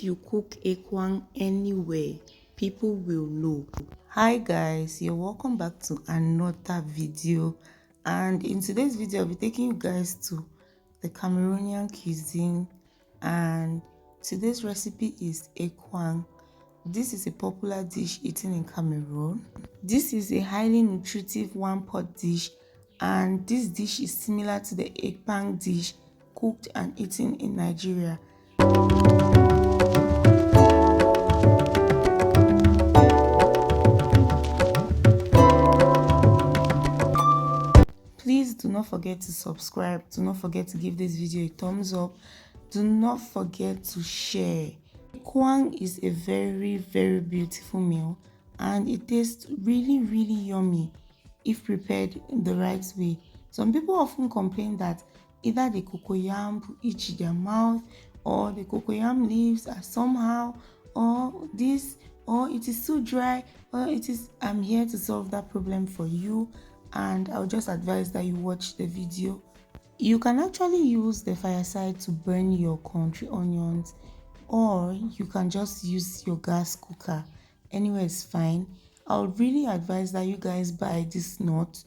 you cook ekwang anywhere, people will know. Hi guys, you're welcome back to another video, and in today's video I'll be taking you guys to the Cameroonian cuisine, and today's recipe is ekwang. This is a popular dish eaten in Cameroon. This is a highly nutritive one-pot dish, and this dish is similar to the Ekpang dish cooked and eaten in Nigeria. Please do not forget to subscribe. Do not forget to give this video a thumbs up. Do not forget to share. Ekwang is a very beautiful meal, and it tastes really yummy if prepared in the right way. Some people often complain that either the cocoyam itch their mouth, or the cocoyam leaves are somehow, or it is too dry, or it is. I'm here to solve that problem for you, and I'll just advise that you watch the video. You can actually use the fireside to burn your country onions, or you can just use your gas cooker. Anywhere is fine. I would really advise that you guys buy this nut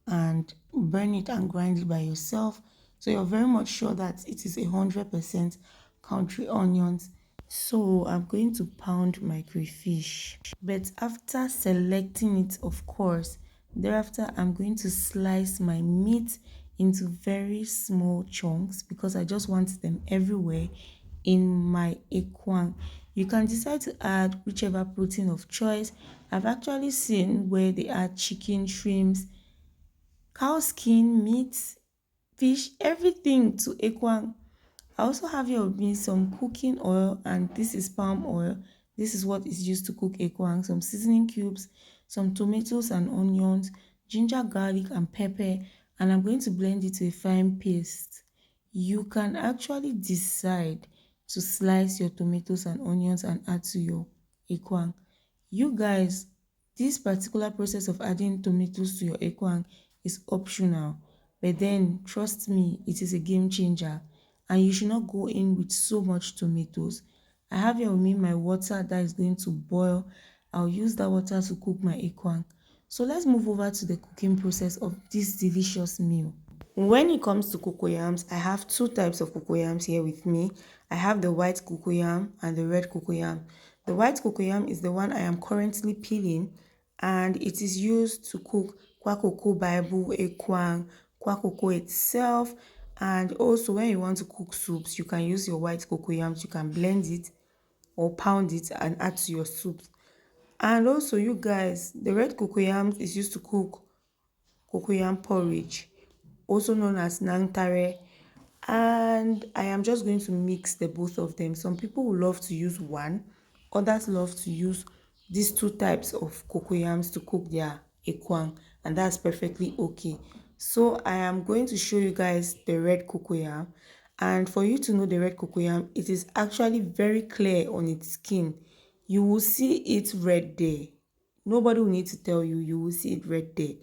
and burn it and grind it by yourself, so you're very much sure that it is 100% country onions. So I'm going to pound my crayfish, but after selecting it, of course, thereafter I'm going to slice my meat into very small chunks because I just want them everywhere in my ekwang. You can decide to add whichever protein of choice. I've actually seen where they add chicken, shrimps, cow skin, meat, fish, everything to ekwang. I also have here with me some cooking oil, and this is palm oil. This is what is used to cook ekwang. Some seasoning cubes, some tomatoes and onions, ginger, garlic and pepper, and I'm going to blend it to a fine paste. You can actually decide to slice your tomatoes and onions and add to your ekwang. You guys, this particular process of adding tomatoes to your ekwang is optional, but then trust me, it is a game changer, and you should not go in with so much tomatoes. I have here with me my water that is going to boil. I'll use that water to cook my ekwang. So let's move over to the cooking process of this delicious meal. When it comes to cocoyams, I have two types of cocoyams here with me. I have the white cocoyam and the red cocoyam. The white cocoyam is the one I am currently peeling, and it is used to cook kwakoko bible, ekwang, kwakoko itself, and also when you want to cook soups, you can use your white cocoyams. You can blend it or pound it and add to your soups. And also, you guys, the red cocoyam is used to cook cocoyam porridge, also known as nantare, and I am just going to mix the both of them. Some people will love to use one, others love to use these two types of cocoyams to cook their ekwang, and that's perfectly okay. So I am going to show you guys the red cocoyam, and for you to know the red cocoyam, it is actually very clear on its skin. You will see it red there. Nobody will need to tell you, you will see it red there.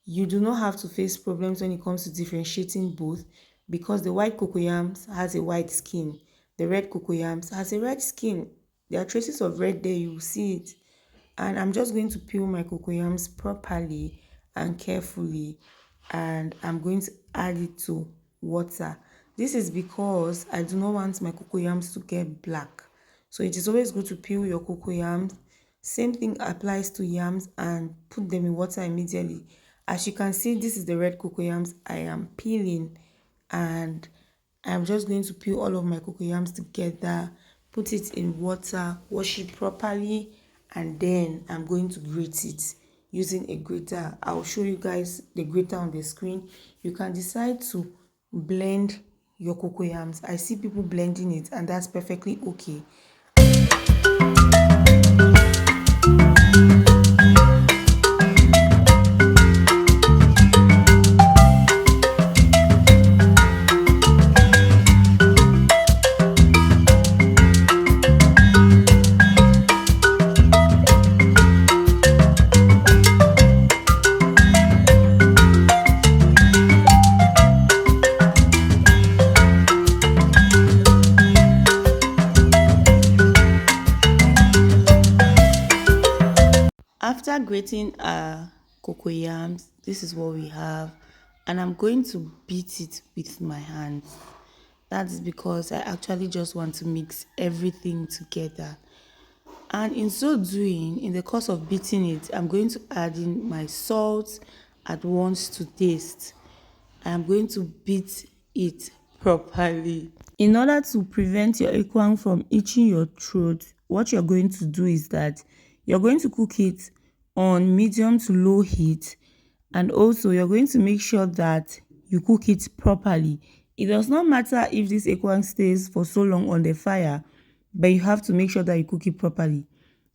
You do not have to face problems when it comes to differentiating both, because the white cocoyams has a white skin, the red cocoyams has a red skin. There are traces of red there, you will see it. And I'm just going to peel my cocoyams properly and carefully, and I'm going to add it to water. This is because I do not want my cocoyams to get black. So it is always good to peel your cocoyams. Same thing applies to yams, and put them in water immediately. As you can see, this is the red cocoyams I am peeling, and I'm just going to peel all of my cocoyams together, put it in water, wash it properly, and then I'm going to grate it using a grater. I'll show you guys the grater on the screen. You can decide to blend your cocoyams. I see people blending it, and that's perfectly okay. After grating our cocoyams, this is what we have, and I'm going to beat it with my hands. That is because I actually just want to mix everything together. And in so doing, in the course of beating it, I'm going to add in my salt at once to taste. I'm going to beat it properly. In order to prevent your ekwang from itching your throat, what you're going to do is that you're going to cook it on medium to low heat, and also you're going to make sure that you cook it properly. It does not matter if this ekwang stays for so long on the fire, but you have to make sure that you cook it properly.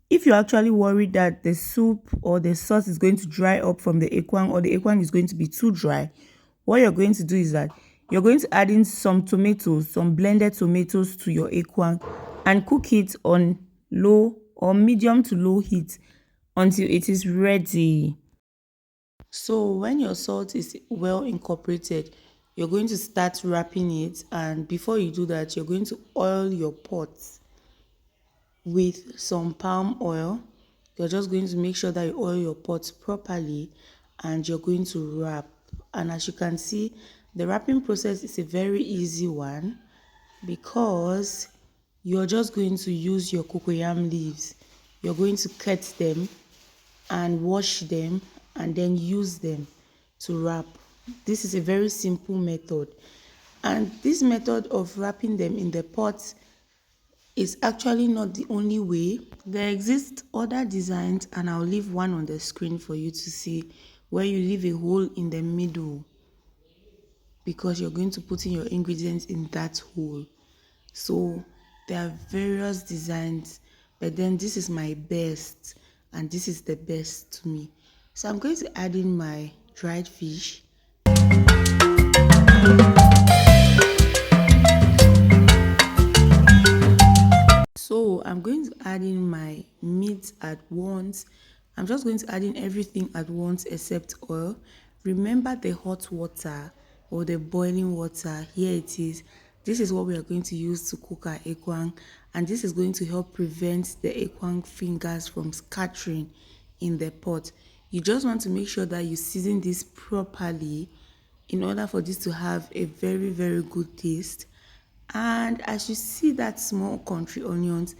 If you're actually worried that the soup or the sauce is going to dry up from the ekwang, or the ekwang is going to be too dry, what you're going to do is that you're going to add in some tomatoes, some blended tomatoes to your ekwang, and cook it on low or medium to low heat until it is ready. So when your salt is well incorporated, you're going to start wrapping it, and before you do that, you're going to oil your pots with some palm oil. You're just going to make sure that you oil your pots properly, and you're going to wrap. And as you can see, the wrapping process is a very easy one, because you're just going to use your cocoyam leaves. You're going to cut them and wash them and then use them to wrap. This is a very simple method, and this method of wrapping them in the pot is actually not the only way. There exist other designs, and I'll leave one on the screen for you to see, where you leave a hole in the middle because you're going to put in your ingredients in that hole. So there are various designs, but then this is my best, and this is the best to me. So I'm going to add in my dried fish. So I'm going to add in my meat at once. I'm just going to add in everything at once except oil. Remember the hot water or the boiling water. Here it is. This is what we are going to use to cook our ekwang, and this is going to help prevent the ekwang fingers from scattering in the pot. You just want to make sure that you season this properly in order for this to have a very, very good taste. And as you see that small country onions,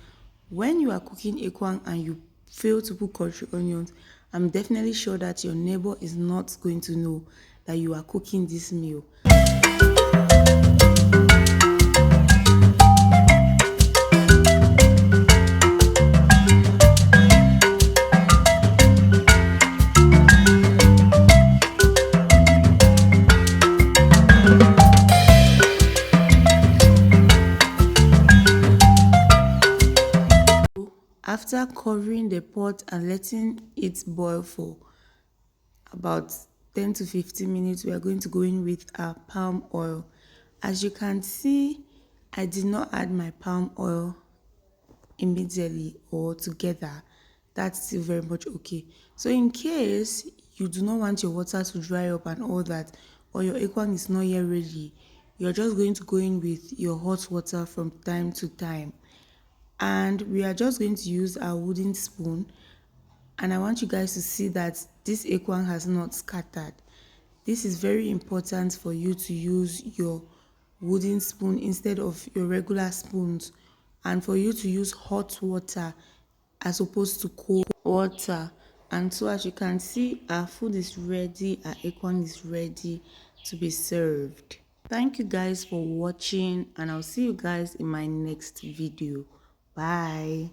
when you are cooking ekwang and you fail to put country onions, I'm definitely sure that your neighbor is not going to know that you are cooking this meal. After covering the pot and letting it boil for about 10 to 15 minutes, we are going to go in with our palm oil. As you can see, I did not add my palm oil immediately or together. That's still very much okay. So in case you do not want your water to dry up and all that, or your ekwang is not yet ready, you're just going to go in with your hot water from time to time. And we are just going to use our wooden spoon, and I want you guys to see that this ekwang has not scattered. This is very important for you to use your wooden spoon instead of your regular spoons, and for you to use hot water as opposed to cold water. And so as you can see, our food is ready, our ekwang is ready to be served. Thank you guys for watching, and I'll see you guys in my next video. Bye.